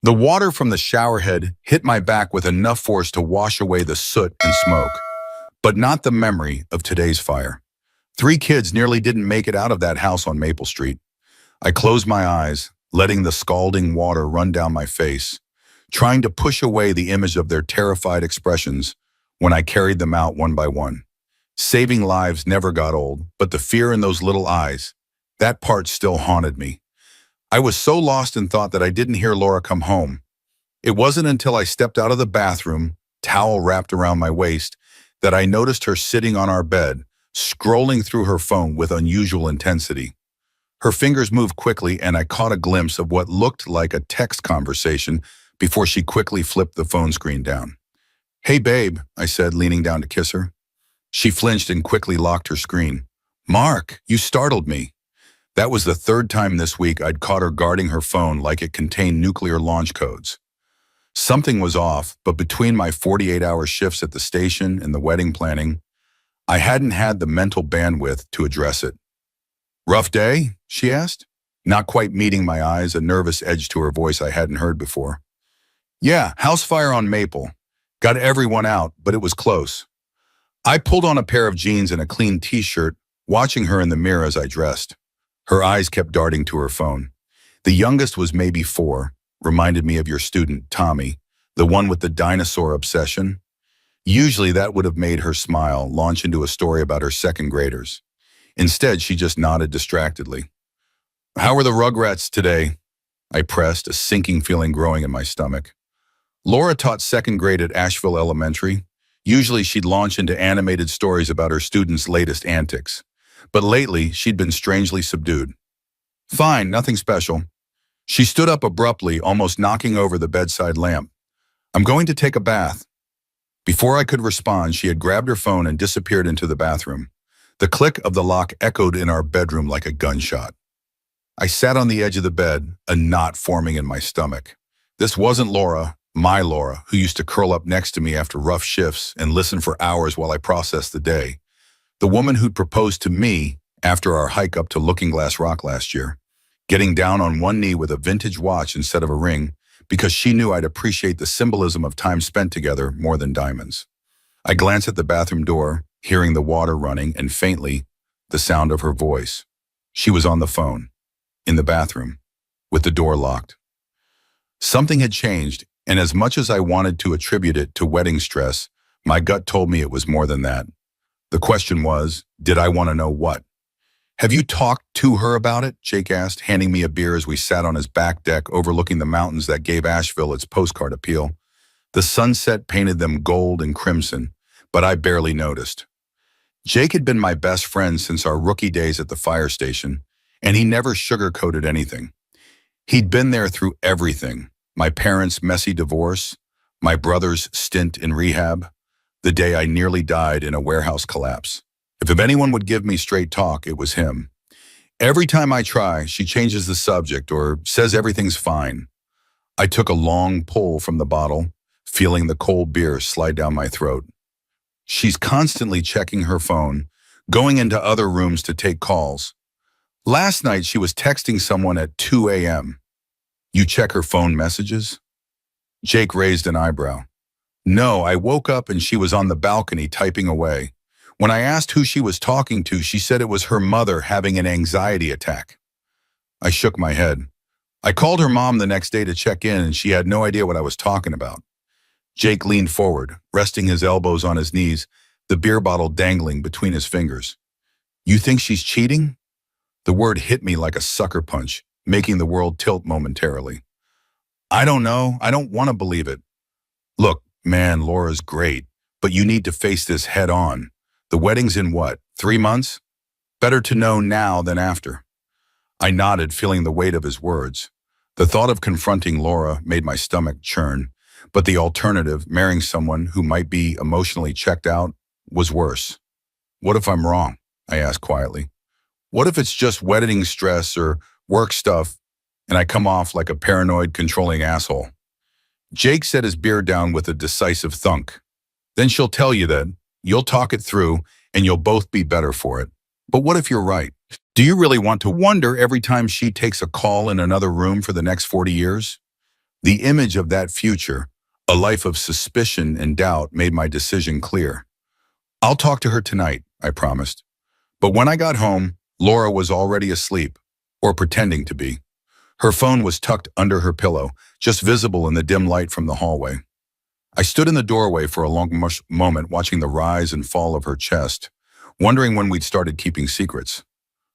The water from the showerhead hit my back with enough force to wash away the soot and smoke, but not the memory of today's fire. 3 kids nearly didn't make it out of that house on Maple Street. I closed my eyes, letting the scalding water run down my face, trying to push away the image of their terrified expressions when I carried them out one by one. Saving lives never got old, but the fear in those little eyes, that part still haunted me. I was so lost in thought that I didn't hear Laura come home. It wasn't until I stepped out of the bathroom, towel wrapped around my waist, that I noticed her sitting on our bed, scrolling through her phone with unusual intensity. Her fingers moved quickly, and I caught a glimpse of what looked like a text conversation before she quickly flipped the phone screen down. "Hey, babe," I said, leaning down to kiss her. She flinched and quickly locked her screen. "Mark, you startled me." That was the 3rd time this week I'd caught her guarding her phone like it contained nuclear launch codes. Something was off, but between my 48-hour shifts at the station and the wedding planning, I hadn't had the mental bandwidth to address it. "Rough day?" she asked, not quite meeting my eyes, a nervous edge to her voice I hadn't heard before. "Yeah, house fire on Maple. Got everyone out, but it was close." I pulled on a pair of jeans and a clean t-shirt, watching her in the mirror as I dressed. Her eyes kept darting to her phone. The youngest was maybe 4, reminded me of your student, Tommy, the one with the dinosaur obsession. Usually that would have made her smile, launch into a story about her 2nd graders. Instead, she just nodded distractedly. "How were the Rugrats today?" I pressed, a sinking feeling growing in my stomach. Laura taught 2nd grade at Asheville Elementary. Usually she'd launch into animated stories about her students' latest antics. But lately, she'd been strangely subdued. "Fine, nothing special." She stood up abruptly, almost knocking over the bedside lamp. "I'm going to take a bath." Before I could respond, she had grabbed her phone and disappeared into the bathroom. The click of the lock echoed in our bedroom like a gunshot. I sat on the edge of the bed, a knot forming in my stomach. This wasn't Laura, my Laura, who used to curl up next to me after rough shifts and listen for hours while I processed the day. The woman who'd proposed to me after our hike up to Looking Glass Rock last year, getting down on one knee with a vintage watch instead of a ring because she knew I'd appreciate the symbolism of time spent together more than diamonds. I glanced at the bathroom door, hearing the water running and faintly, the sound of her voice. She was on the phone, in the bathroom, with the door locked. Something had changed, and as much as I wanted to attribute it to wedding stress, my gut told me it was more than that. The question was, did I want to know what? "Have you talked to her about it?" Jake asked, handing me a beer as we sat on his back deck overlooking the mountains that gave Asheville its postcard appeal. The sunset painted them gold and crimson, but I barely noticed. Jake had been my best friend since our rookie days at the fire station, and he never sugarcoated anything. He'd been there through everything: my parents' messy divorce, my brother's stint in rehab, the day I nearly died in a warehouse collapse. If anyone would give me straight talk, it was him. Every time I try, she changes the subject or says everything's fine. I took a long pull from the bottle, feeling the cold beer slide down my throat. She's constantly checking her phone, going into other rooms to take calls. Last night, she was texting someone at 2 a.m. "You check her phone messages?" Jake raised an eyebrow. "No, I woke up and she was on the balcony typing away. When I asked who she was talking to, she said it was her mother having an anxiety attack." I shook my head. I called her mom the next day to check in, and she had no idea what I was talking about. Jake leaned forward, resting his elbows on his knees, the beer bottle dangling between his fingers. "You think she's cheating?" The word hit me like a sucker punch, making the world tilt momentarily. "I don't know. I don't want to believe it. Look, man, Laura's great, but you need to face this head on. The wedding's in what, 3 months? Better to know now than after." I nodded, feeling the weight of his words. The thought of confronting Laura made my stomach churn, but the alternative, marrying someone who might be emotionally checked out, was worse. "What if I'm wrong?" I asked quietly. "What if it's just wedding stress or work stuff and I come off like a paranoid, controlling asshole?" Jake set his beer down with a decisive thunk. "Then she'll tell you that. You'll talk it through, and you'll both be better for it. But what if you're right? Do you really want to wonder every time she takes a call in another room for the next 40 years? The image of that future, a life of suspicion and doubt, made my decision clear. I'll talk to her tonight, I promised. But when I got home, Laura was already asleep, or pretending to be. Her phone was tucked under her pillow, just visible in the dim light from the hallway. I stood in the doorway for a long moment watching the rise and fall of her chest, wondering when we'd started keeping secrets.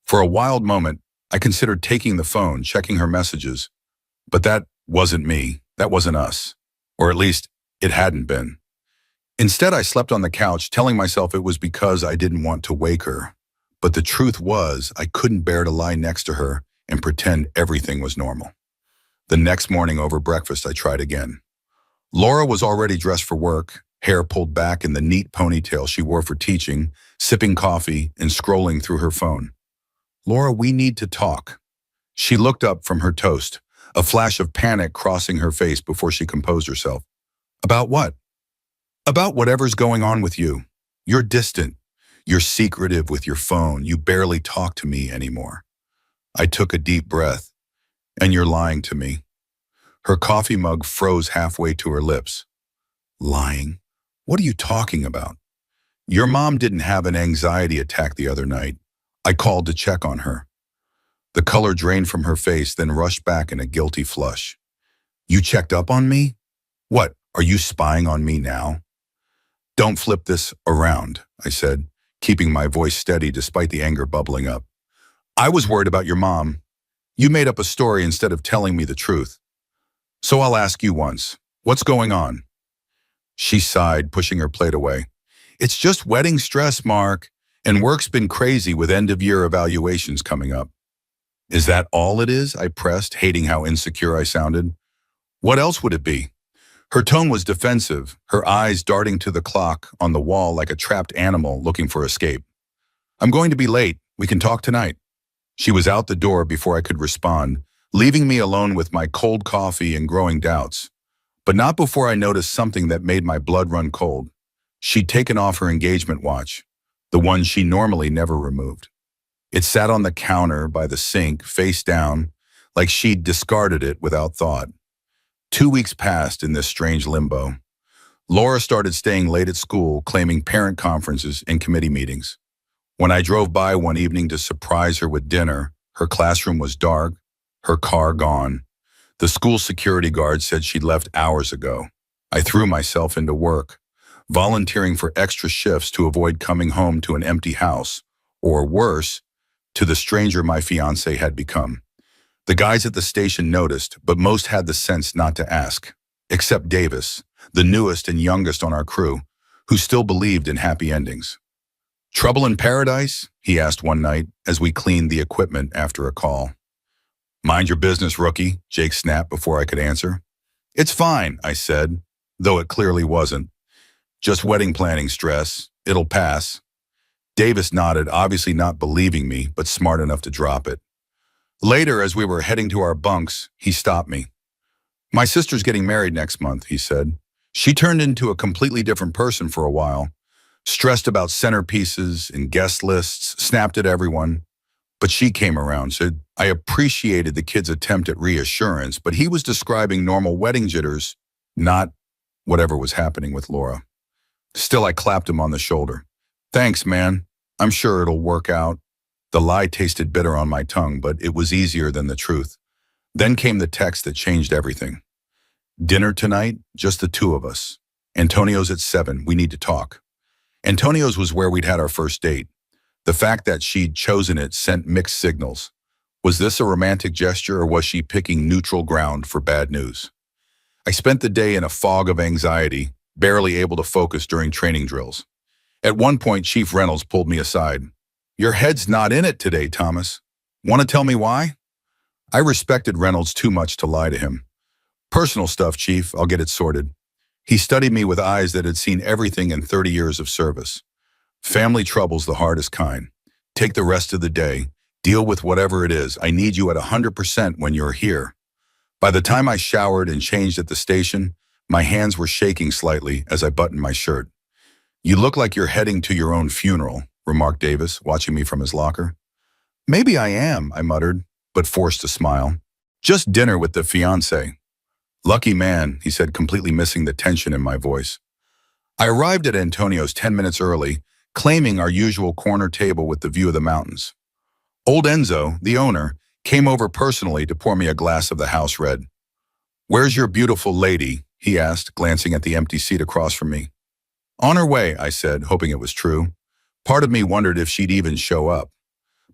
For a wild moment, I considered taking the phone, checking her messages. But that wasn't me. That wasn't us. Or at least, it hadn't been. Instead, I slept on the couch, telling myself it was because I didn't want to wake her. But the truth was, I couldn't bear to lie next to her and pretend everything was normal. The next morning over breakfast, I tried again. Laura was already dressed for work, hair pulled back in the neat ponytail she wore for teaching, sipping coffee and scrolling through her phone. "Laura, we need to talk." She looked up from her toast, a flash of panic crossing her face before she composed herself. "About what?" "About whatever's going on with you. You're distant. You're secretive with your phone. You barely talk to me anymore." I took a deep breath. "And you're lying to me." Her coffee mug froze halfway to her lips. "Lying? What are you talking about?" "Your mom didn't have an anxiety attack the other night. I called to check on her." The color drained from her face, then rushed back in a guilty flush. "You checked up on me? What, are you spying on me now?" "Don't flip this around," I said, keeping my voice steady despite the anger bubbling up. "I was worried about your mom. You made up a story instead of telling me the truth. So I'll ask you once, what's going on?" She sighed, pushing her plate away. "It's just wedding stress, Mark, and work's been crazy with end-of-year evaluations coming up." "Is that all it is?" I pressed, hating how insecure I sounded. "What else would it be?" Her tone was defensive, her eyes darting to the clock on the wall like a trapped animal looking for escape. "I'm going to be late. We can talk tonight." She was out the door before I could respond, leaving me alone with my cold coffee and growing doubts. But not before I noticed something that made my blood run cold. She'd taken off her engagement watch, the one she normally never removed. It sat on the counter by the sink, face down, like she'd discarded it without thought. 2 weeks passed in this strange limbo. Laura started staying late at school, claiming parent conferences and committee meetings. When I drove by one evening to surprise her with dinner, her classroom was dark, her car gone. The school security guard said she'd left hours ago. I threw myself into work, volunteering for extra shifts to avoid coming home to an empty house, or worse, to the stranger my fiancé had become. The guys at the station noticed, but most had the sense not to ask, except Davis, the newest and youngest on our crew, who still believed in happy endings. "Trouble in paradise?" he asked one night as we cleaned the equipment after a call. "Mind your business, rookie," Jake snapped before I could answer. "It's fine," I said, though it clearly wasn't. "Just wedding planning stress. It'll pass." Davis nodded, obviously not believing me, but smart enough to drop it. Later, as we were heading to our bunks, he stopped me. "My sister's getting married next month," he said. "She turned into a completely different person for a while. Stressed about centerpieces and guest lists, snapped at everyone. But she came around, said, I appreciated the kid's attempt at reassurance, but he was describing normal wedding jitters, not whatever was happening with Laura. Still, I clapped him on the shoulder. "Thanks, man. I'm sure it'll work out." The lie tasted bitter on my tongue, but it was easier than the truth. Then came the text that changed everything. "Dinner tonight, just the two of us. Antonio's at 7. We need to talk." Antonio's was where we'd had our first date. The fact that she'd chosen it sent mixed signals. Was this a romantic gesture, or was she picking neutral ground for bad news? I spent the day in a fog of anxiety, barely able to focus during training drills. At one point, Chief Reynolds pulled me aside. "Your head's not in it today, Thomas. Want to tell me why?" I respected Reynolds too much to lie to him. "Personal stuff, Chief. I'll get it sorted." He studied me with eyes that had seen everything in 30 years of service. "Family trouble's the hardest kind. Take the rest of the day. Deal with whatever it is. I need you at 100% when you're here." By the time I showered and changed at the station, my hands were shaking slightly as I buttoned my shirt. "You look like you're heading to your own funeral," remarked Davis, watching me from his locker. "Maybe I am," I muttered, but forced a smile. "Just dinner with the fiancé." Lucky man, he said, completely missing the tension in my voice. I arrived at Antonio's 10 minutes early, claiming our usual corner table with the view of the mountains. Old Enzo, the owner, came over personally to pour me a glass of the house red. "Where's your beautiful lady?" he asked, glancing at the empty seat across from me. "On her way," I said, hoping it was true. Part of me wondered if she'd even show up.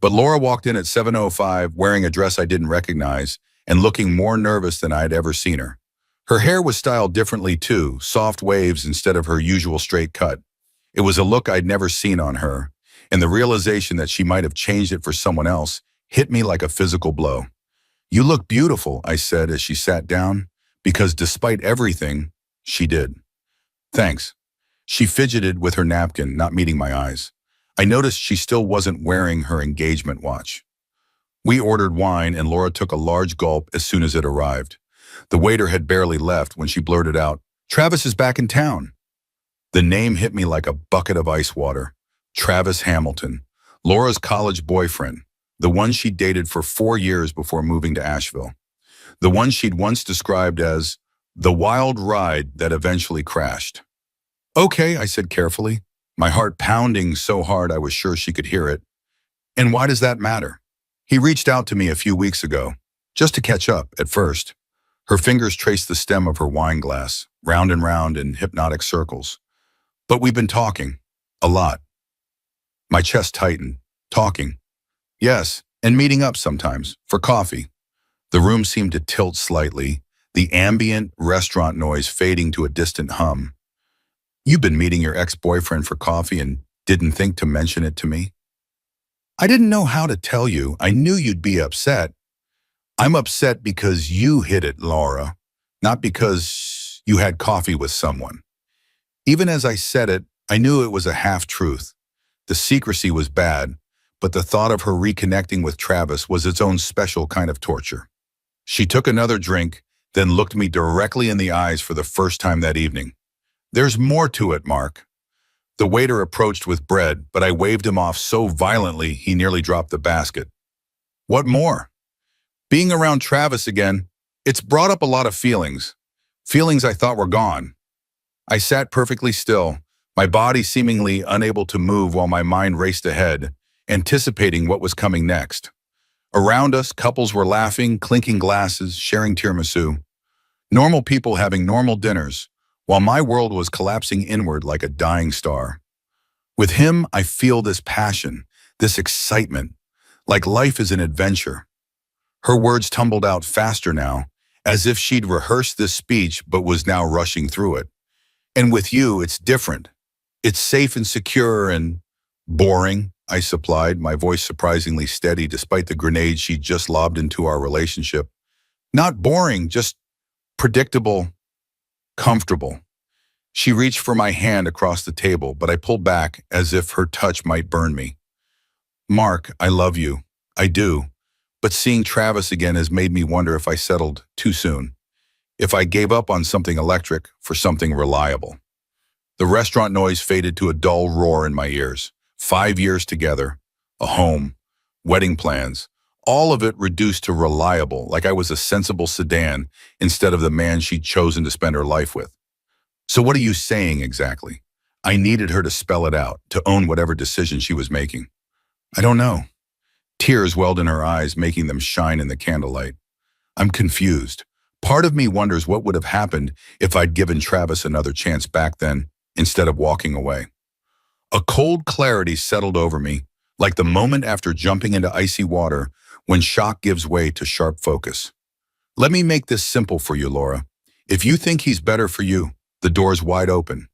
But Laura walked in at 7:05, wearing a dress I didn't recognize and looking more nervous than I had ever seen her. Her hair was styled differently too, soft waves instead of her usual straight cut. It was a look I'd never seen on her, and the realization that she might have changed it for someone else hit me like a physical blow. "You look beautiful," I said as she sat down, because despite everything, she did. "Thanks." She fidgeted with her napkin, not meeting my eyes. I noticed she still wasn't wearing her engagement watch. We ordered wine, and Laura took a large gulp as soon as it arrived. The waiter had barely left when she blurted out, "Travis is back in town." The name hit me like a bucket of ice water. Travis Hamilton, Laura's college boyfriend, the one she'd dated for 4 years before moving to Asheville. The one she'd once described as the wild ride that eventually crashed. "Okay," I said carefully, my heart pounding so hard I was sure she could hear it. "And why does that matter?" "He reached out to me a few weeks ago, just to catch up at first." Her fingers traced the stem of her wine glass, round and round in hypnotic circles. "But we've been talking. A lot." My chest tightened. "Talking?" "Yes, and meeting up sometimes, for coffee." The room seemed to tilt slightly, the ambient restaurant noise fading to a distant hum. "You've been meeting your ex-boyfriend for coffee and didn't think to mention it to me?" "I didn't know how to tell you. I knew you'd be upset." "I'm upset because you hid it, Laura, not because you had coffee with someone." Even as I said it, I knew it was a half-truth. The secrecy was bad, but the thought of her reconnecting with Travis was its own special kind of torture. She took another drink, then looked me directly in the eyes for the first time that evening. "There's more to it, Mark." The waiter approached with bread, but I waved him off so violently he nearly dropped the basket. "What more?" "Being around Travis again, it's brought up a lot of feelings. Feelings I thought were gone." I sat perfectly still, my body seemingly unable to move while my mind raced ahead, anticipating what was coming next. Around us, couples were laughing, clinking glasses, sharing tiramisu. Normal people having normal dinners, while my world was collapsing inward like a dying star. With him, I feel this passion, this excitement, like life is an adventure. Her words tumbled out faster now, as if she'd rehearsed this speech but was now rushing through it. "And with you, it's different. It's safe and secure and boring," I supplied, my voice surprisingly steady despite the grenade she'd just lobbed into our relationship. "Not boring, just predictable, comfortable." She reached for my hand across the table, but I pulled back as if her touch might burn me. "Mark, I love you. I do. But seeing Travis again has made me wonder if I settled too soon. If I gave up on something electric for something reliable." The restaurant noise faded to a dull roar in my ears. 5 years together, a home, wedding plans, all of it reduced to reliable, like I was a sensible sedan instead of the man she'd chosen to spend her life with. "So what are you saying exactly?" I needed her to spell it out, to own whatever decision she was making. "I don't know." Tears welled in her eyes, making them shine in the candlelight. "I'm confused. Part of me wonders what would have happened if I'd given Travis another chance back then, instead of walking away." A cold clarity settled over me, like the moment after jumping into icy water when shock gives way to sharp focus. "Let me make this simple for you, Laura. If you think he's better for you, the door's wide open.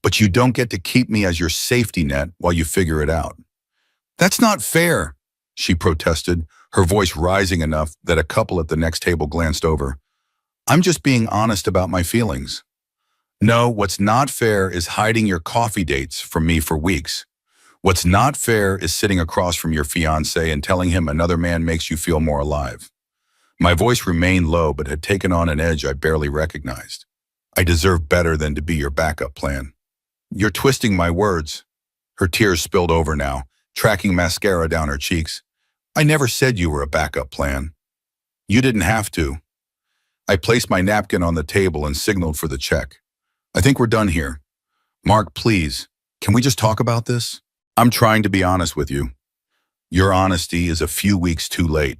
But you don't get to keep me as your safety net while you figure it out." "That's not fair," she protested, her voice rising enough that a couple at the next table glanced over. "I'm just being honest about my feelings." "No, what's not fair is hiding your coffee dates from me for weeks. What's not fair is sitting across from your fiancé and telling him another man makes you feel more alive." My voice remained low but had taken on an edge I barely recognized. "I deserve better than to be your backup plan." "You're twisting my words." Her tears spilled over now, tracking mascara down her cheeks. "I never said you were a backup plan. You didn't have to." I placed my napkin on the table and signaled for the check. I think we're done here. Mark, please, can we just talk about this? I'm trying to be honest with you. Your honesty is a few weeks too late.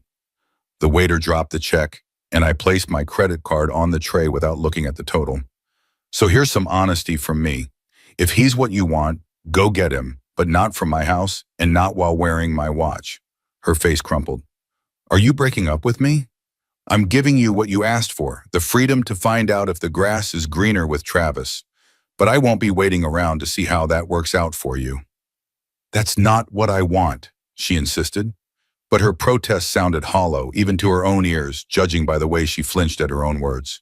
The waiter dropped the check, and I placed my credit card on the tray without looking at the total. So here's some honesty from me. If he's what you want, go get him, but not from my house and not while wearing my watch. Her face crumpled. Are you breaking up with me? I'm giving you what you asked for, the freedom to find out if the grass is greener with Travis. But I won't be waiting around to see how that works out for you. That's not what I want, she insisted. But her protest sounded hollow, even to her own ears, judging by the way she flinched at her own words.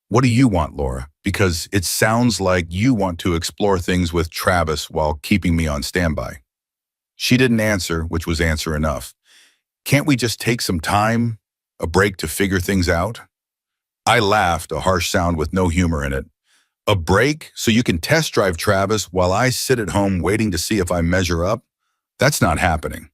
What do you want, Laura? Because it sounds like you want to explore things with Travis while keeping me on standby. She didn't answer, which was answer enough. Can't we just take some time, a break to figure things out? I laughed, a harsh sound with no humor in it. A break so you can test drive Travis while I sit at home waiting to see if I measure up? That's not happening.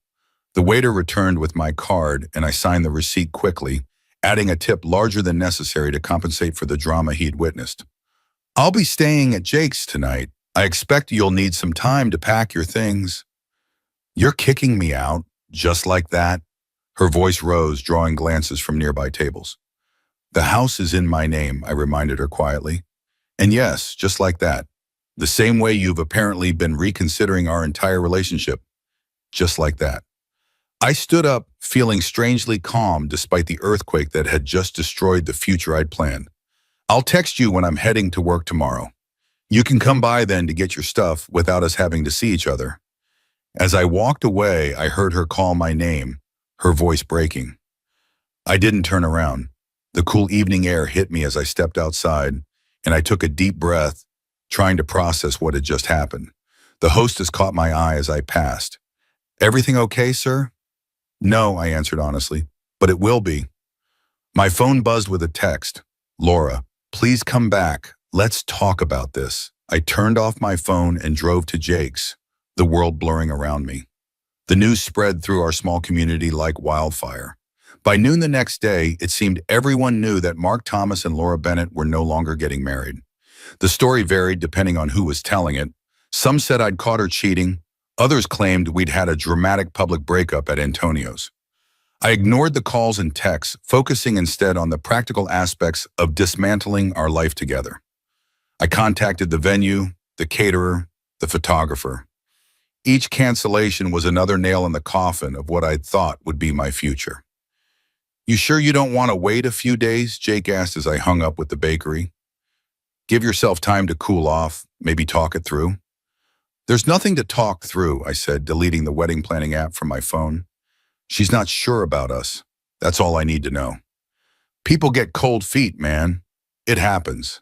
The waiter returned with my card and I signed the receipt quickly, adding a tip larger than necessary to compensate for the drama he'd witnessed. I'll be staying at Jake's tonight. I expect you'll need some time to pack your things. You're kicking me out, just like that? Her voice rose, drawing glances from nearby tables. The house is in my name, I reminded her quietly. And yes, just like that. The same way you've apparently been reconsidering our entire relationship. Just like that. I stood up, feeling strangely calm despite the earthquake that had just destroyed the future I'd planned. I'll text you when I'm heading to work tomorrow. You can come by then to get your stuff without us having to see each other. As I walked away, I heard her call my name, her voice breaking. I didn't turn around. The cool evening air hit me as I stepped outside, and I took a deep breath, trying to process what had just happened. The hostess caught my eye as I passed. Everything okay, sir? No, I answered honestly, but it will be. My phone buzzed with a text. Laura, please come back. Let's talk about this. I turned off my phone and drove to Jake's, the world blurring around me. The news spread through our small community like wildfire. By noon the next day, it seemed everyone knew that Mark Thomas and Laura Bennett were no longer getting married. The story varied depending on who was telling it. Some said I'd caught her cheating. Others claimed we'd had a dramatic public breakup at Antonio's. I ignored the calls and texts, focusing instead on the practical aspects of dismantling our life together. I contacted the venue, the caterer, the photographer. Each cancellation was another nail in the coffin of what I thought would be my future. You sure you don't want to wait a few days? Jake asked as I hung up with the bakery. Give yourself time to cool off, maybe talk it through. There's nothing to talk through, I said, deleting the wedding planning app from my phone. She's not sure about us. That's all I need to know. People get cold feet, man. It happens.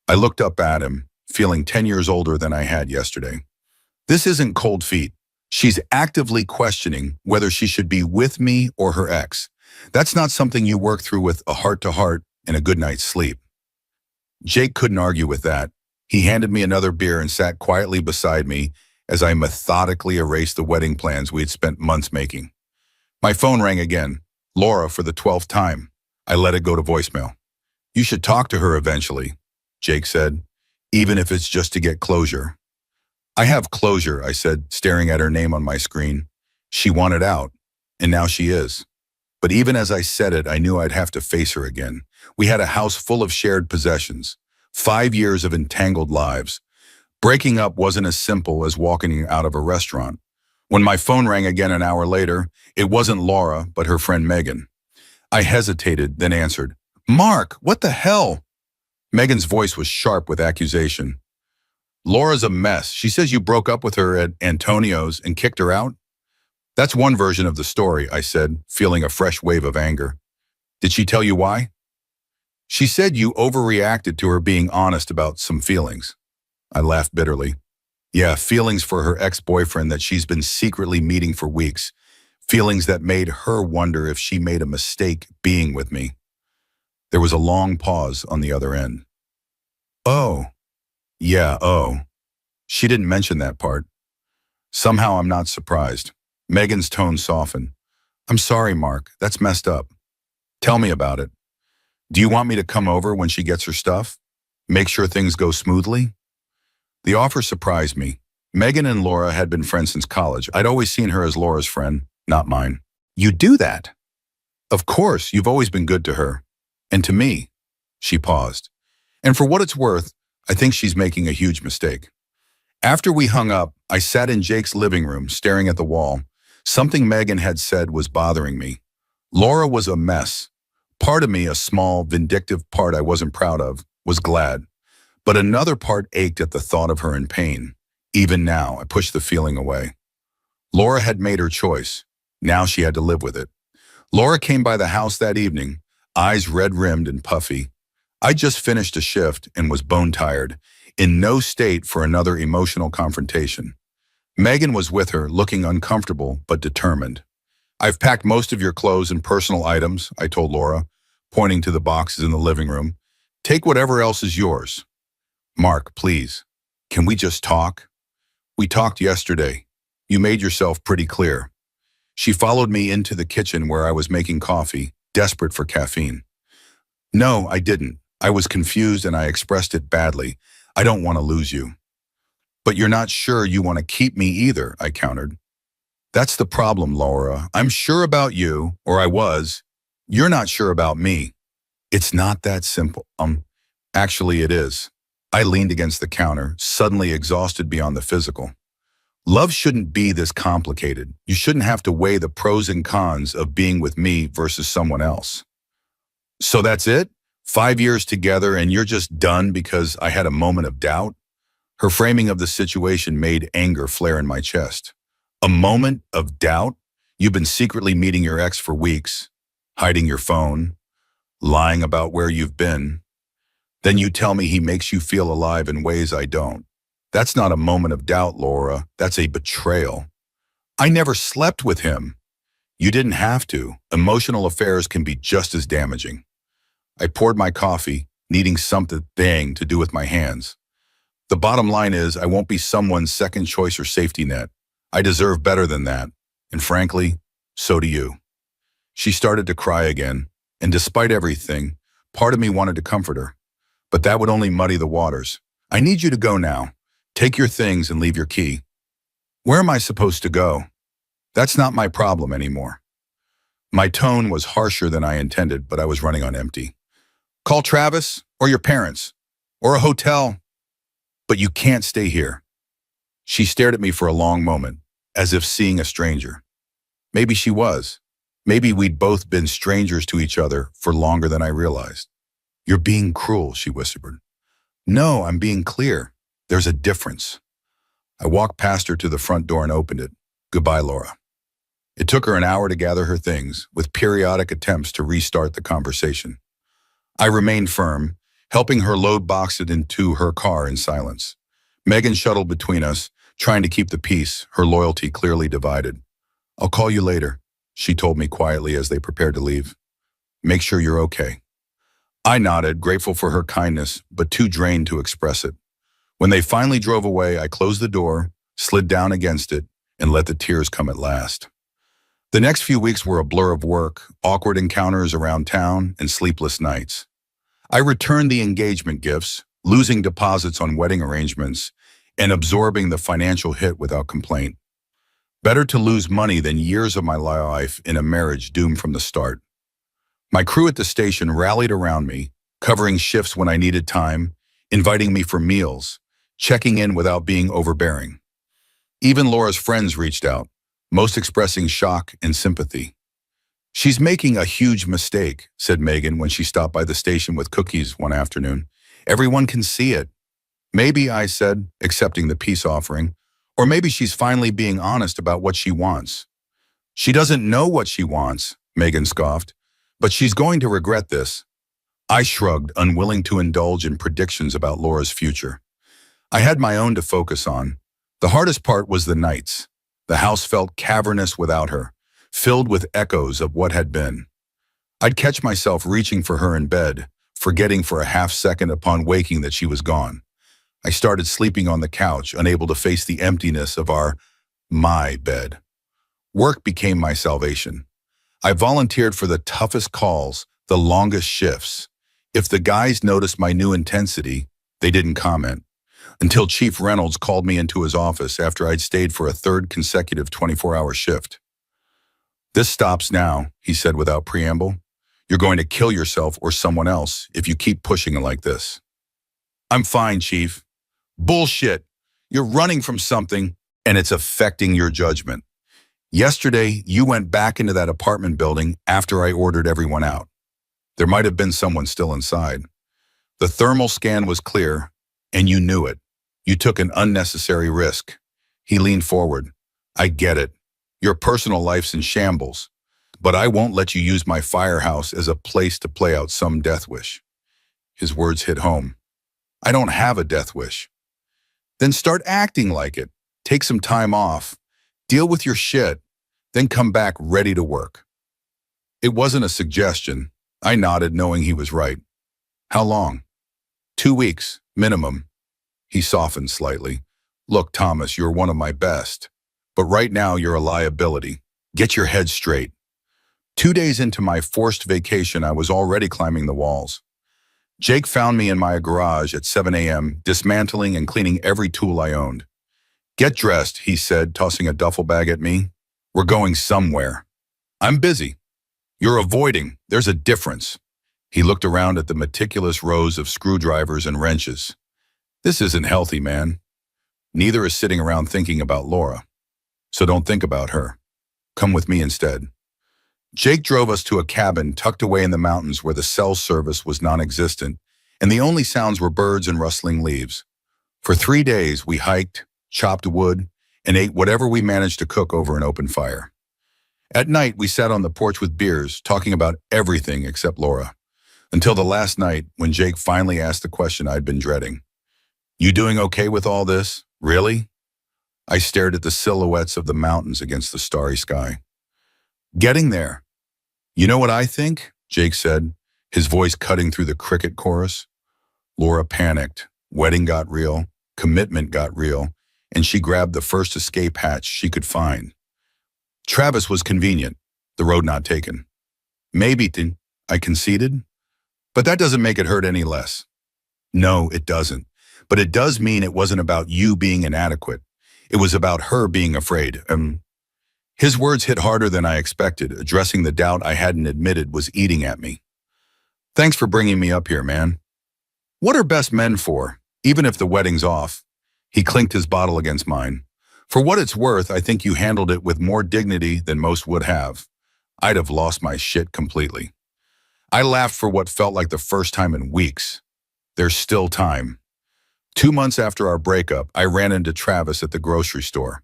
I looked up at him, feeling 10 years older than I had yesterday. This isn't cold feet. She's actively questioning whether she should be with me or her ex. That's not something you work through with a heart-to-heart and a good night's sleep. Jake couldn't argue with that. He handed me another beer and sat quietly beside me as I methodically erased the wedding plans we had spent months making. My phone rang again. Laura, for the 12th time. I let it go to voicemail. You should talk to her eventually, Jake said, even if it's just to get closure. I have closure, I said, staring at her name on my screen. She wanted out, and now she is. But even as I said it, I knew I'd have to face her again. We had a house full of shared possessions, 5 years of entangled lives. Breaking up wasn't as simple as walking out of a restaurant. When my phone rang again an hour later, it wasn't Laura, but her friend Megan. I hesitated, then answered, Mark, what the hell? Megan's voice was sharp with accusation. Laura's a mess. She says you broke up with her at Antonio's and kicked her out? That's one version of the story, I said, feeling a fresh wave of anger. Did she tell you why? She said you overreacted to her being honest about some feelings. I laughed bitterly. Yeah, feelings for her ex-boyfriend that she's been secretly meeting for weeks. Feelings that made her wonder if she made a mistake being with me. There was a long pause on the other end. Oh. Yeah, oh. She didn't mention that part. Somehow I'm not surprised. Megan's tone softened. I'm sorry, Mark. That's messed up. Tell me about it. Do you want me to come over when she gets her stuff? Make sure things go smoothly? The offer surprised me. Megan and Laura had been friends since college. I'd always seen her as Laura's friend, not mine. You do that? Of course, you've always been good to her. And to me. She paused. And for what it's worth, I think she's making a huge mistake. After we hung up, I sat in Jake's living room, staring at the wall. Something Megan had said was bothering me. Laura was a mess. Part of me, a small, vindictive part I wasn't proud of, was glad. But another part ached at the thought of her in pain. Even now, I pushed the feeling away. Laura had made her choice. Now she had to live with it. Laura came by the house that evening, eyes red-rimmed and puffy. I just finished a shift and was bone-tired, in no state for another emotional confrontation. Megan was with her, looking uncomfortable but determined. I've packed most of your clothes and personal items, I told Laura, pointing to the boxes in the living room. Take whatever else is yours. Mark, please, can we just talk? We talked yesterday. You made yourself pretty clear. She followed me into the kitchen where I was making coffee, desperate for caffeine. No, I didn't. I was confused and I expressed it badly. I don't want to lose you. But you're not sure you want to keep me either, I countered. That's the problem, Laura. I'm sure about you, or I was. You're not sure about me. It's not that simple. Actually it is. I leaned against the counter, suddenly exhausted beyond the physical. Love shouldn't be this complicated. You shouldn't have to weigh the pros and cons of being with me versus someone else. So that's it? 5 years together and you're just done because I had a moment of doubt? Her framing of the situation made anger flare in my chest. A moment of doubt? You've been secretly meeting your ex for weeks, hiding your phone, lying about where you've been. Then you tell me he makes you feel alive in ways I don't. That's not a moment of doubt, Laura. That's a betrayal. I never slept with him. You didn't have to. Emotional affairs can be just as damaging. I poured my coffee, needing something to do with my hands. The bottom line is I won't be someone's second choice or safety net. I deserve better than that. And frankly, so do you. She started to cry again, and despite everything, part of me wanted to comfort her. But that would only muddy the waters. I need you to go now. Take your things and leave your key. Where am I supposed to go? That's not my problem anymore. My tone was harsher than I intended, but I was running on empty. Call Travis or your parents or a hotel. But you can't stay here. She stared at me for a long moment, as if seeing a stranger. Maybe she was. Maybe we'd both been strangers to each other for longer than I realized. You're being cruel, she whispered. No, I'm being clear. There's a difference. I walked past her to the front door and opened it. Goodbye, Laura. It took her an hour to gather her things, with periodic attempts to restart the conversation. I remained firm, helping her load box it into her car in silence. Megan shuttled between us, trying to keep the peace, her loyalty clearly divided. I'll call you later, she told me quietly as they prepared to leave. Make sure you're okay. I nodded, grateful for her kindness, but too drained to express it. When they finally drove away, I closed the door, slid down against it, and let the tears come at last. The next few weeks were a blur of work, awkward encounters around town, and sleepless nights. I returned the engagement gifts, losing deposits on wedding arrangements, and absorbing the financial hit without complaint. Better to lose money than years of my life in a marriage doomed from the start. My crew at the station rallied around me, covering shifts when I needed time, inviting me for meals, checking in without being overbearing. Even Laura's friends reached out, most expressing shock and sympathy. She's making a huge mistake, said Megan when she stopped by the station with cookies one afternoon. Everyone can see it. Maybe, I said, accepting the peace offering, or maybe she's finally being honest about what she wants. She doesn't know what she wants, Megan scoffed, but she's going to regret this. I shrugged, unwilling to indulge in predictions about Laura's future. I had my own to focus on. The hardest part was the nights. The house felt cavernous without her, filled with echoes of what had been. I'd catch myself reaching for her in bed, forgetting for a half second upon waking that she was gone. I started sleeping on the couch, unable to face the emptiness of my bed. Work became my salvation. I volunteered for the toughest calls, the longest shifts, If the guys noticed my new intensity, they didn't comment, until Chief Reynolds called me into his office after I'd stayed for a third consecutive 24-hour shift. "This stops now," he said without preamble. "You're going to kill yourself or someone else if you keep pushing it like this." "I'm fine, Chief." "Bullshit. You're running from something, and it's affecting your judgment. Yesterday, you went back into that apartment building after I ordered everyone out. There might have been someone still inside. The thermal scan was clear, and you knew it. You took an unnecessary risk." He leaned forward. "I get it. Your personal life's in shambles, but I won't let you use my firehouse as a place to play out some death wish." His words hit home. "I don't have a death wish." "Then start acting like it. Take some time off. Deal with your shit. Then come back ready to work." It wasn't a suggestion. I nodded, knowing he was right. "How long?" 2 weeks, minimum." He softened slightly. "Look, Thomas, you're one of my best. But right now you're a liability. Get your head straight." 2 days into my forced vacation, I was already climbing the walls. Jake found me in my garage at 7 a.m., dismantling and cleaning every tool I owned. "Get dressed," he said, tossing a duffel bag at me. "We're going somewhere." "I'm busy." "You're avoiding. There's a difference." He looked around at the meticulous rows of screwdrivers and wrenches. "This isn't healthy, man. Neither is sitting around thinking about Laura. So don't think about her. Come with me instead." Jake drove us to a cabin tucked away in the mountains where the cell service was non-existent, and the only sounds were birds and rustling leaves. For 3 days, we hiked, chopped wood, and ate whatever we managed to cook over an open fire. At night, we sat on the porch with beers, talking about everything except Laura, until the last night when Jake finally asked the question I'd been dreading. "You doing okay with all this? Really?" I stared at the silhouettes of the mountains against the starry sky. "Getting there." "You know what I think?" Jake said, his voice cutting through the cricket chorus. Laura panicked. Wedding got real, commitment got real, and she grabbed the first escape hatch she could find. Travis was convenient, the road not taken. "Maybe," I conceded. "But that doesn't make it hurt any less." "No, it doesn't. But it does mean it wasn't about you being inadequate. It was about her being afraid." His words hit harder than I expected, addressing the doubt I hadn't admitted was eating at me. "Thanks for bringing me up here, man. What are best men for, even if the wedding's off?" He clinked his bottle against mine. "For what it's worth, I think you handled it with more dignity than most would have. I'd have lost my shit completely." I laughed for what felt like the first time in weeks. There's still time. 2 months after our breakup, I ran into Travis at the grocery store.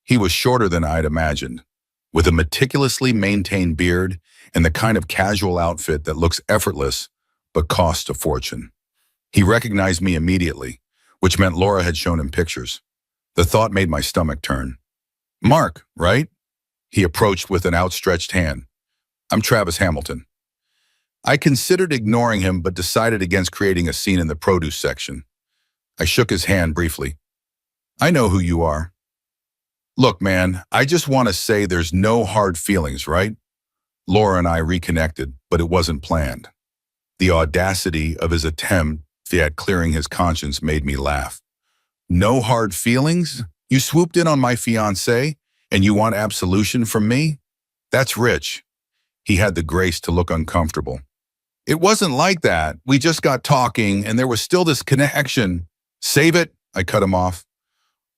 He was shorter than I'd imagined, with a meticulously maintained beard and the kind of casual outfit that looks effortless but costs a fortune. He recognized me immediately, which meant Laura had shown him pictures. The thought made my stomach turn. "Mark, right?" He approached with an outstretched hand. "I'm Travis Hamilton." I considered ignoring him but decided against creating a scene in the produce section. I shook his hand briefly. "I know who you are." "Look, man, I just want to say there's no hard feelings, right?" Laura and I reconnected, but it wasn't planned. The audacity of his attempt at clearing his conscience made me laugh. "No hard feelings? You swooped in on my fiancée, and you want absolution from me? That's rich." He had the grace to look uncomfortable. "It wasn't like that. We just got talking, and there was still this connection." "Save it," I cut him off.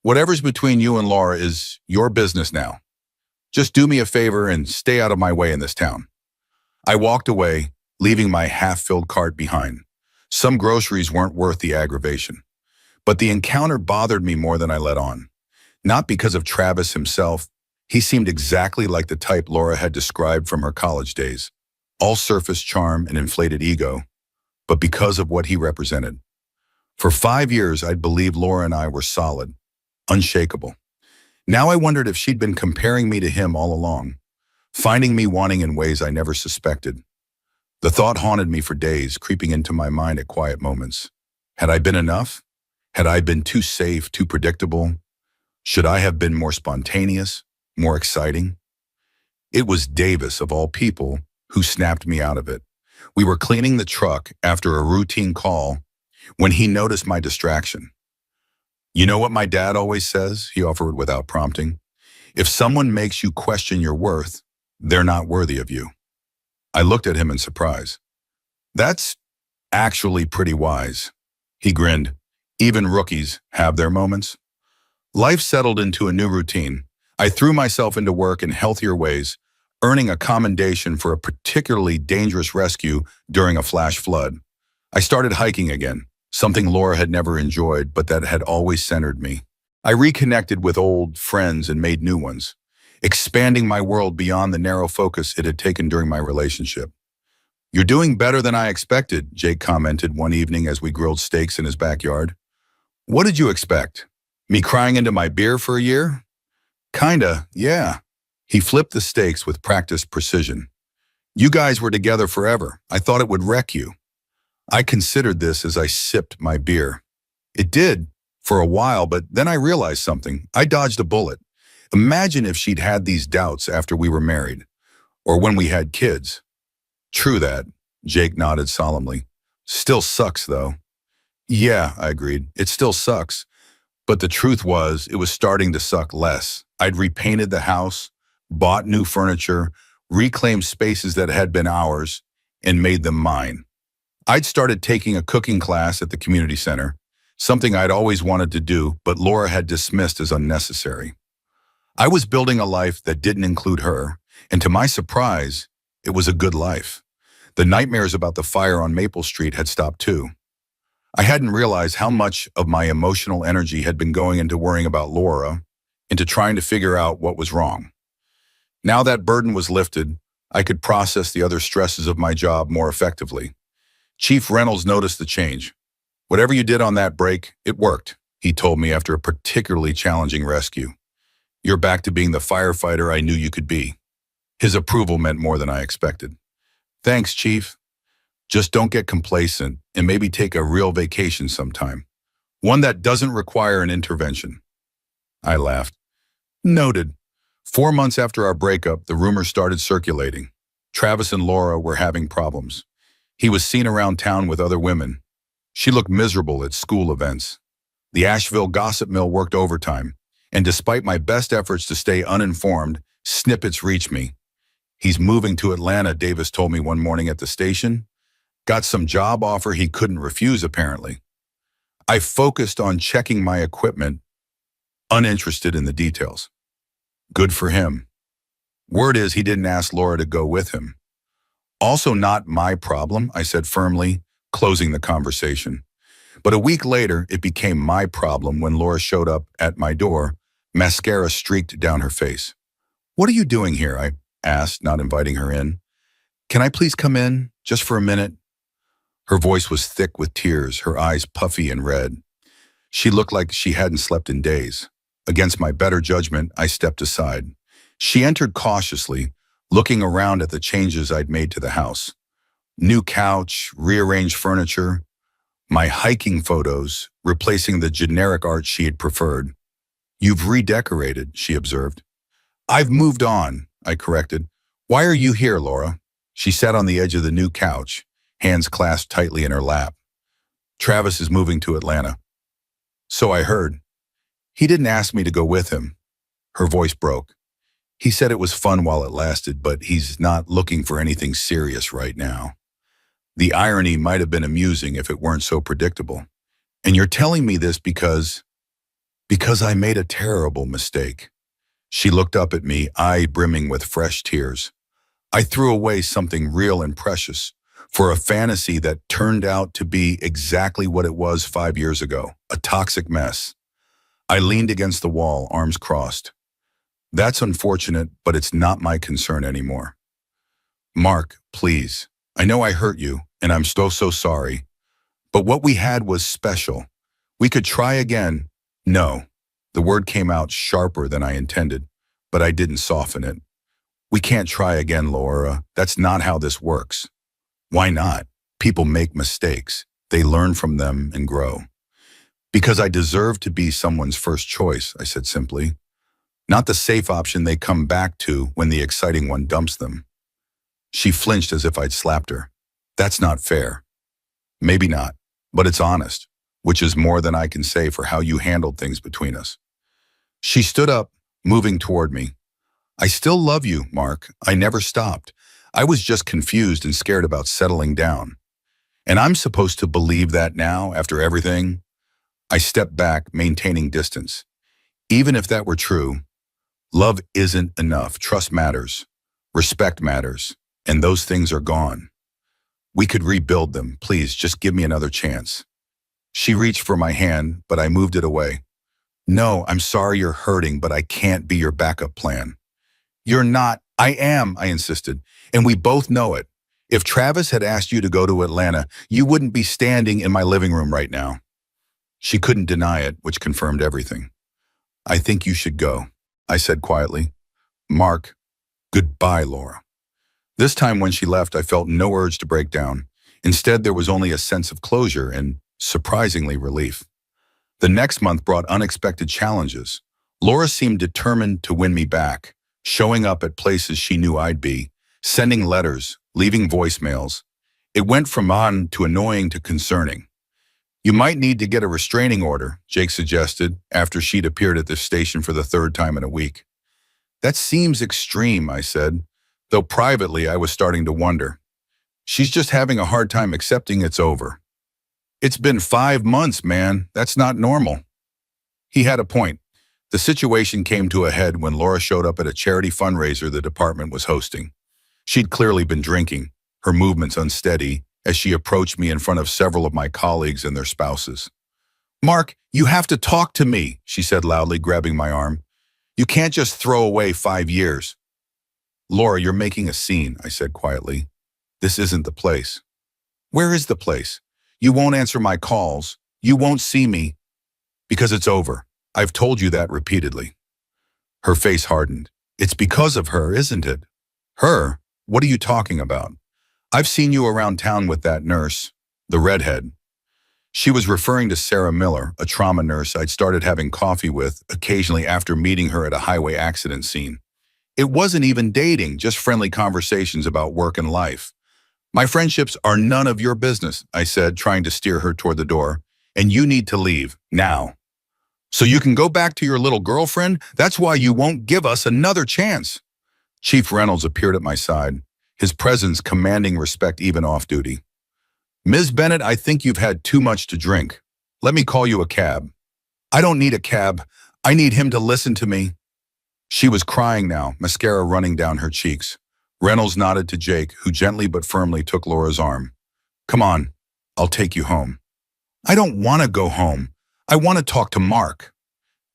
"Whatever's between you and Laura is your business now. Just do me a favor and stay out of my way in this town." I walked away, leaving my half-filled cart behind. Some groceries weren't worth the aggravation. But the encounter bothered me more than I let on. Not because of Travis himself. He seemed exactly like the type Laura had described from her college days. All surface charm and inflated ego, but because of what he represented. For 5 years, I'd believed Laura and I were solid, unshakable. Now I wondered if she'd been comparing me to him all along, finding me wanting in ways I never suspected. The thought haunted me for days, creeping into my mind at quiet moments. Had I been enough? Had I been too safe, too predictable? Should I have been more spontaneous, more exciting? It was Davis, of all people, who snapped me out of it. We were cleaning the truck after a routine call when he noticed my distraction. You know what my dad always says, he offered without prompting. If someone makes you question your worth, they're not worthy of you. I looked at him in surprise. That's actually pretty wise. He grinned. Even rookies have their moments. Life settled into a new routine. I threw myself into work in healthier ways, earning a commendation for a particularly dangerous rescue during a flash flood. I started hiking again, something Laura had never enjoyed, but that had always centered me. I reconnected with old friends and made new ones, expanding my world beyond the narrow focus it had taken during my relationship. You're doing better than I expected, Jake commented one evening as we grilled steaks in his backyard. What did you expect? Me crying into my beer for a year? Kinda, yeah. He flipped the steaks with practiced precision. You guys were together forever. I thought it would wreck you. I considered this as I sipped my beer. It did, for a while, but then I realized something. I dodged a bullet. Imagine if she'd had these doubts after we were married, or when we had kids. True that, Jake nodded solemnly. Still sucks, though. Yeah, I agreed. It still sucks. But the truth was, it was starting to suck less. I'd repainted the house, bought new furniture, reclaimed spaces that had been ours, and made them mine. I'd started taking a cooking class at the community center, something I'd always wanted to do, but Laura had dismissed as unnecessary. I was building a life that didn't include her, and to my surprise, it was a good life. The nightmares about the fire on Maple Street had stopped too. I hadn't realized how much of my emotional energy had been going into worrying about Laura, into trying to figure out what was wrong. Now that burden was lifted, I could process the other stresses of my job more effectively. Chief Reynolds noticed the change. Whatever you did on that break, it worked, he told me after a particularly challenging rescue. You're back to being the firefighter I knew you could be. His approval meant more than I expected. Thanks, Chief. Just don't get complacent and maybe take a real vacation sometime. One that doesn't require an intervention. I laughed. Noted. 4 months after our breakup, the rumors started circulating. Travis and Laura were having problems. He was seen around town with other women. She looked miserable at school events. The Asheville gossip mill worked overtime, and despite my best efforts to stay uninformed, snippets reached me. He's moving to Atlanta, Davis told me one morning at the station. Got some job offer he couldn't refuse, apparently. I focused on checking my equipment, uninterested in the details. Good for him. Word is he didn't ask Laura to go with him. Also not my problem, I said firmly, closing the conversation. But a week later, it became my problem when Laura showed up at my door, mascara streaked down her face. What are you doing here? I asked, not inviting her in. Can I please come in, just for a minute? Her voice was thick with tears, her eyes puffy and red. She looked like she hadn't slept in days. Against my better judgment, I stepped aside. She entered cautiously, looking around at the changes I'd made to the house. New couch, rearranged furniture, my hiking photos, replacing the generic art she had preferred. You've redecorated, she observed. I've moved on, I corrected. Why are you here, Laura? She sat on the edge of the new couch, hands clasped tightly in her lap. Travis is moving to Atlanta. So I heard. He didn't ask me to go with him. Her voice broke. He said it was fun while it lasted, but he's not looking for anything serious right now. The irony might have been amusing if it weren't so predictable. And you're telling me this because I made a terrible mistake. She looked up at me, eye brimming with fresh tears. I threw away something real and precious for a fantasy that turned out to be exactly what it was 5 years ago, a toxic mess. I leaned against the wall, arms crossed. That's unfortunate, but it's not my concern anymore. Mark, please. I know I hurt you, and I'm so sorry. But what we had was special. We could try again. No. The word came out sharper than I intended, but I didn't soften it. We can't try again, Laura. That's not how this works. Why not? People make mistakes. They learn from them and grow. Because I deserve to be someone's first choice, I said simply. Not the safe option they come back to when the exciting one dumps them. She flinched as if I'd slapped her. That's not fair. Maybe not, but it's honest, which is more than I can say for how you handled things between us. She stood up, moving toward me. I still love you, Mark. I never stopped. I was just confused and scared about settling down. And I'm supposed to believe that now, after everything? I stepped back, maintaining distance. Even if that were true, love isn't enough. Trust matters. Respect matters. And those things are gone. We could rebuild them. Please, just give me another chance. She reached for my hand, but I moved it away. No, I'm sorry you're hurting, but I can't be your backup plan. You're not. I am, I insisted. And we both know it. If Travis had asked you to go to Atlanta, you wouldn't be standing in my living room right now. She couldn't deny it, which confirmed everything. I think you should go, I said quietly. Mark, goodbye, Laura. This time when she left, I felt no urge to break down. Instead, there was only a sense of closure and, surprisingly, relief. The next month brought unexpected challenges. Laura seemed determined to win me back, showing up at places she knew I'd be, sending letters, leaving voicemails. It went from on to annoying to concerning. You might need to get a restraining order, Jake suggested, after she'd appeared at the station for the third time in a week. That seems extreme, I said, though privately I was starting to wonder. She's just having a hard time accepting it's over. It's been 5 months, man. That's not normal. He had a point. The situation came to a head when Laura showed up at a charity fundraiser the department was hosting. She'd clearly been drinking, her movements unsteady, as she approached me in front of several of my colleagues and their spouses. Mark, you have to talk to me, she said loudly, grabbing my arm. You can't just throw away 5 years. Laura, you're making a scene, I said quietly. This isn't the place. Where is the place? You won't answer my calls. You won't see me. Because it's over. I've told you that repeatedly. Her face hardened. It's because of her, isn't it? Her? What are you talking about? I've seen you around town with that nurse, the redhead. She was referring to Sarah Miller, a trauma nurse I'd started having coffee with occasionally after meeting her at a highway accident scene. It wasn't even dating, just friendly conversations about work and life. My friendships are none of your business, I said, trying to steer her toward the door. And you need to leave, now. So you can go back to your little girlfriend? That's why you won't give us another chance. Chief Reynolds appeared at my side, his presence commanding respect even off duty. Ms. Bennett, I think you've had too much to drink. Let me call you a cab. I don't need a cab. I need him to listen to me. She was crying now, mascara running down her cheeks. Reynolds nodded to Jake, who gently but firmly took Laura's arm. Come on, I'll take you home. I don't want to go home. I want to talk to Mark.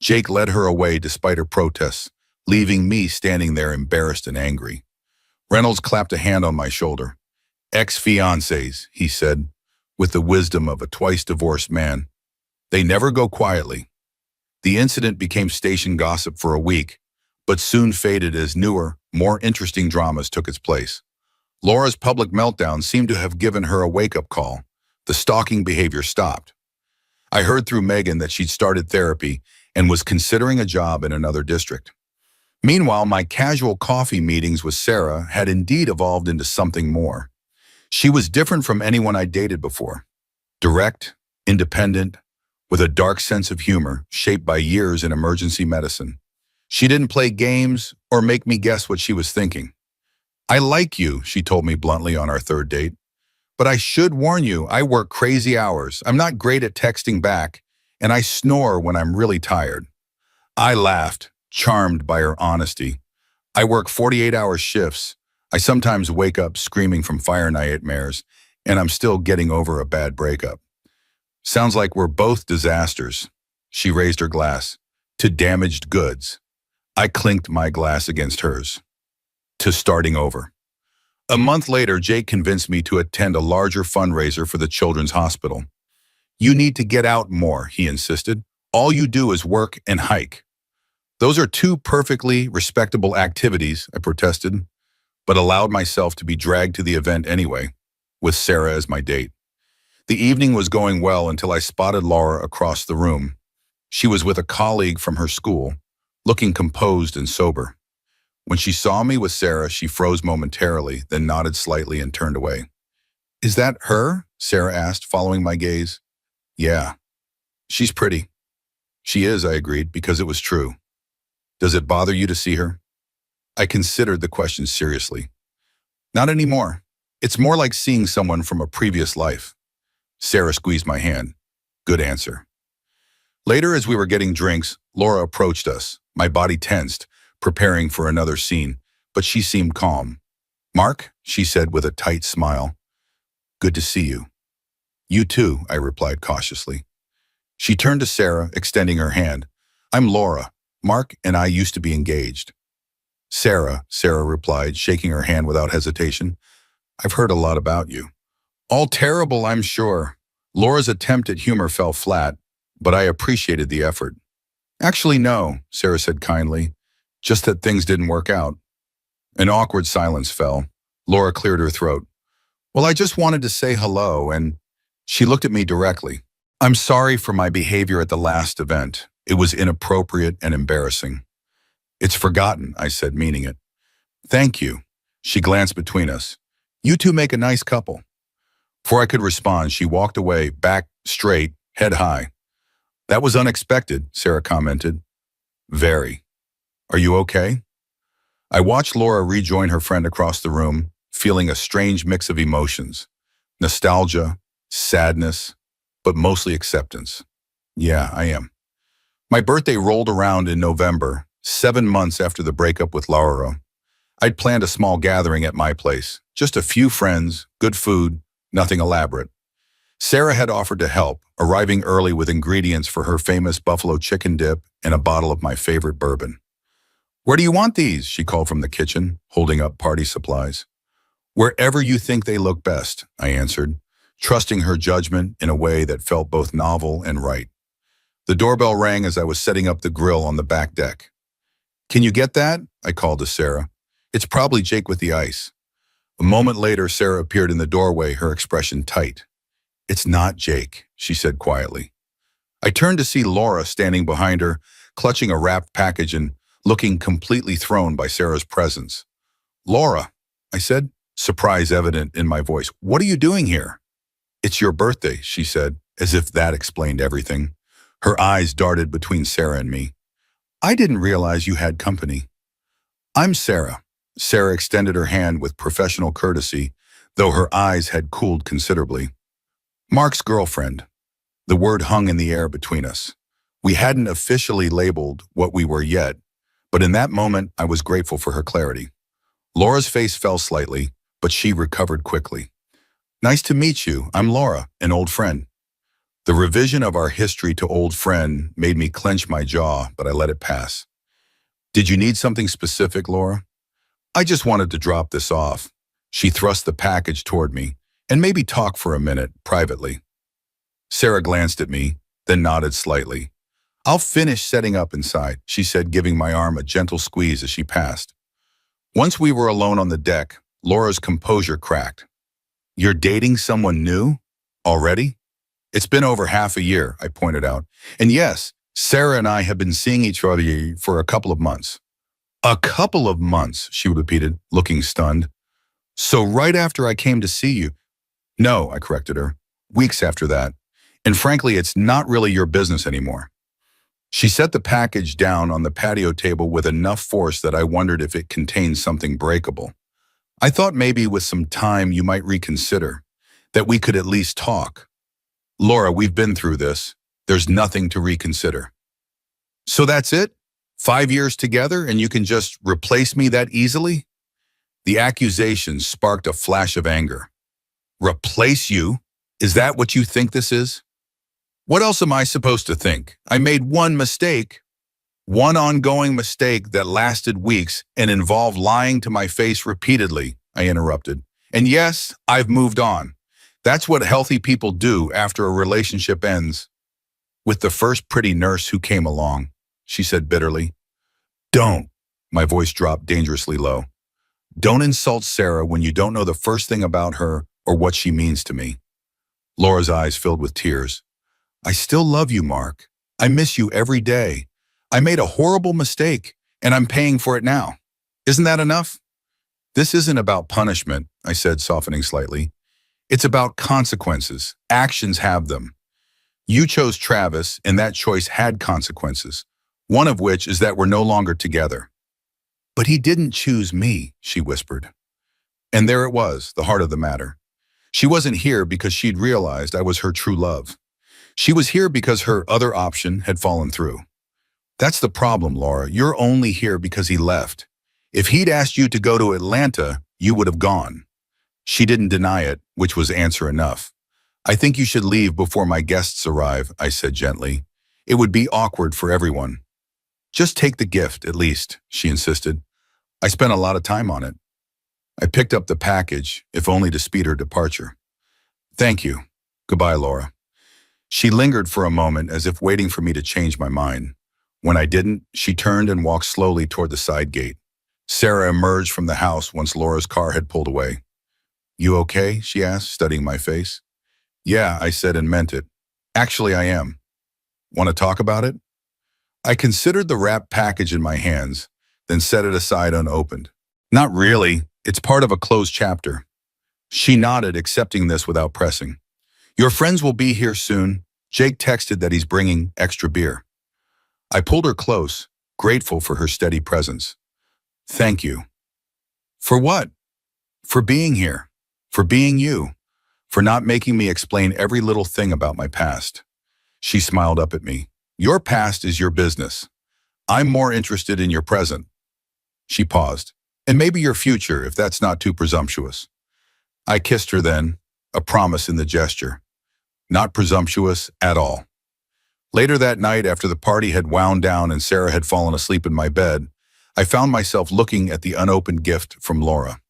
Jake led her away despite her protests, leaving me standing there embarrassed and angry. Reynolds clapped a hand on my shoulder. Ex-fiancés, he said, with the wisdom of a twice-divorced man. They never go quietly. The incident became station gossip for a week, but soon faded as newer, more interesting dramas took its place. Laura's public meltdown seemed to have given her a wake-up call. The stalking behavior stopped. I heard through Megan that she'd started therapy and was considering a job in another district. Meanwhile, my casual coffee meetings with Sarah had indeed evolved into something more. She was different from anyone I dated before. Direct, independent, with a dark sense of humor shaped by years in emergency medicine. She didn't play games or make me guess what she was thinking. I like you, she told me bluntly on our third date. But I should warn you, I work crazy hours. I'm not great at texting back, and I snore when I'm really tired. I laughed, charmed by her honesty. I work 48-hour shifts. I sometimes wake up screaming from fire nightmares, and I'm still getting over a bad breakup. Sounds like we're both disasters. She raised her glass. To damaged goods. I clinked my glass against hers. To starting over. A month later, Jake convinced me to attend a larger fundraiser for the Children's Hospital. You need to get out more, he insisted. All you do is work and hike. Those are two perfectly respectable activities, I protested, but allowed myself to be dragged to the event anyway, with Sarah as my date. The evening was going well until I spotted Laura across the room. She was with a colleague from her school, looking composed and sober. When she saw me with Sarah, she froze momentarily, then nodded slightly and turned away. Is that her? Sarah asked, following my gaze. Yeah, she's pretty. She is, I agreed, because it was true. Does it bother you to see her? I considered the question seriously. Not anymore. It's more like seeing someone from a previous life. Sarah squeezed my hand. Good answer. Later, as we were getting drinks, Laura approached us. My body tensed, preparing for another scene, but she seemed calm. Mark, she said with a tight smile. Good to see you. You too, I replied cautiously. She turned to Sarah, extending her hand. I'm Laura. Mark and I used to be engaged. Sarah replied, shaking her hand without hesitation. I've heard a lot about you. All terrible, I'm sure. Laura's attempt at humor fell flat, but I appreciated the effort. Actually, no, Sarah said kindly. Just that things didn't work out. An awkward silence fell. Laura cleared her throat. Well, I just wanted to say hello, and she looked at me directly. I'm sorry for my behavior at the last event. It was inappropriate and embarrassing. It's forgotten, I said, meaning it. Thank you. She glanced between us. You two make a nice couple. Before I could respond, she walked away, back straight, head high. That was unexpected, Sarah commented. Very. Are you okay? I watched Laura rejoin her friend across the room, feeling a strange mix of emotions. Nostalgia, sadness, but mostly acceptance. Yeah, I am. My birthday rolled around in November, 7 months after the breakup with Laura. I'd planned a small gathering at my place, just a few friends, good food, nothing elaborate. Sarah had offered to help, arriving early with ingredients for her famous buffalo chicken dip and a bottle of my favorite bourbon. Where do you want these? She called from the kitchen, holding up party supplies. Wherever you think they look best, I answered, trusting her judgment in a way that felt both novel and right. The doorbell rang as I was setting up the grill on the back deck. Can you get that? I called to Sarah. It's probably Jake with the ice. A moment later, Sarah appeared in the doorway, her expression tight. It's not Jake, she said quietly. I turned to see Laura standing behind her, clutching a wrapped package and looking completely thrown by Sarah's presence. Laura, I said, surprise evident in my voice. What are you doing here? It's your birthday, she said, as if that explained everything. Her eyes darted between Sarah and me. I didn't realize you had company. I'm Sarah. Sarah extended her hand with professional courtesy, though her eyes had cooled considerably. Mark's girlfriend. The word hung in the air between us. We hadn't officially labeled what we were yet, but in that moment I was grateful for her clarity. Laura's face fell slightly, but she recovered quickly. Nice to meet you. I'm Laura, an old friend. The revision of our history to old friend made me clench my jaw, but I let it pass. Did you need something specific, Laura? I just wanted to drop this off. She thrust the package toward me, and maybe talk for a minute, privately. Sarah glanced at me, then nodded slightly. I'll finish setting up inside, she said, giving my arm a gentle squeeze as she passed. Once we were alone on the deck, Laura's composure cracked. You're dating someone new? Already? It's been over half a year, I pointed out. And yes, Sarah and I have been seeing each other for a couple of months. A couple of months, she repeated, looking stunned. So right after I came to see you? No, I corrected her. Weeks after that. And frankly, it's not really your business anymore. She set the package down on the patio table with enough force that I wondered if it contained something breakable. I thought maybe with some time you might reconsider, that we could at least talk. Laura, we've been through this. There's nothing to reconsider. So that's it? 5 years together and you can just replace me that easily? The accusation sparked a flash of anger. Replace you? Is that what you think this is? What else am I supposed to think? I made one mistake. One ongoing mistake that lasted weeks and involved lying to my face repeatedly, I interrupted. And yes, I've moved on. That's what healthy people do after a relationship ends. With the first pretty nurse who came along, she said bitterly. Don't. My voice dropped dangerously low. Don't insult Sarah when you don't know the first thing about her or what she means to me. Laura's eyes filled with tears. I still love you, Mark. I miss you every day. I made a horrible mistake, and I'm paying for it now. Isn't that enough? This isn't about punishment, I said, softening slightly. It's about consequences. Actions have them. You chose Travis, and that choice had consequences, one of which is that we're no longer together. But he didn't choose me, she whispered. And there it was, the heart of the matter. She wasn't here because she'd realized I was her true love. She was here because her other option had fallen through. That's the problem, Laura. You're only here because he left. If he'd asked you to go to Atlanta, you would have gone. She didn't deny it, which was answer enough. I think you should leave before my guests arrive, I said gently. It would be awkward for everyone. Just take the gift, at least, she insisted. I spent a lot of time on it. I picked up the package, if only to speed her departure. Thank you. Goodbye, Laura. She lingered for a moment as if waiting for me to change my mind. When I didn't, she turned and walked slowly toward the side gate. Sarah emerged from the house once Laura's car had pulled away. You okay? She asked, studying my face. Yeah, I said and meant it. Actually, I am. Want to talk about it? I considered the wrapped package in my hands, then set it aside unopened. Not really. It's part of a closed chapter. She nodded, accepting this without pressing. Your friends will be here soon. Jake texted that he's bringing extra beer. I pulled her close, grateful for her steady presence. Thank you. For what? For being here. For being you. For not making me explain every little thing about my past. She smiled up at me. Your past is your business. I'm more interested in your present. She paused. And maybe your future, if that's not too presumptuous. I kissed her then, a promise in the gesture. Not presumptuous at all. Later that night, after the party had wound down and Sarah had fallen asleep in my bed, I found myself looking at the unopened gift from Laura.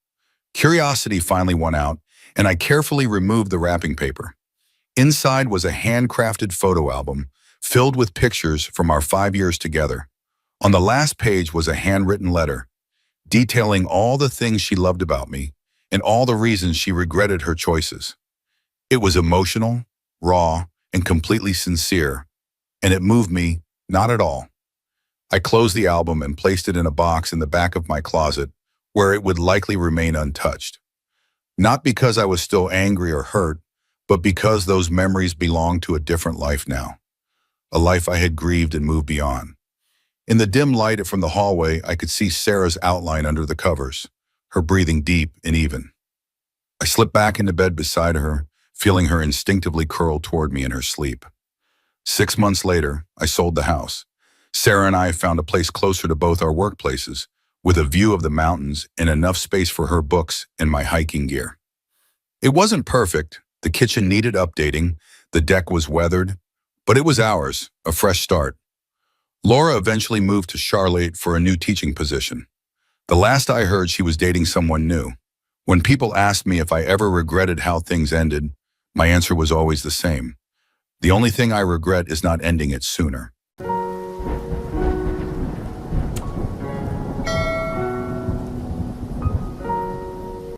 Curiosity finally won out, and I carefully removed the wrapping paper. Inside was a handcrafted photo album filled with pictures from our 5 years together. On the last page was a handwritten letter, detailing all the things she loved about me and all the reasons she regretted her choices. It was emotional, raw, and completely sincere, and it moved me not at all. I closed the album and placed it in a box in the back of my closet where it would likely remain untouched. Not because I was still angry or hurt, but because those memories belonged to a different life now, a life I had grieved and moved beyond. In the dim light from the hallway, I could see Sarah's outline under the covers, her breathing deep and even. I slipped back into bed beside her, feeling her instinctively curl toward me in her sleep. 6 months later, I sold the house. Sarah and I found a place closer to both our workplaces, with a view of the mountains and enough space for her books and my hiking gear. It wasn't perfect. The kitchen needed updating, the deck was weathered, but it was ours, a fresh start. Laura eventually moved to Charlotte for a new teaching position. The last I heard, she was dating someone new. When people asked me if I ever regretted how things ended, my answer was always the same. The only thing I regret is not ending it sooner.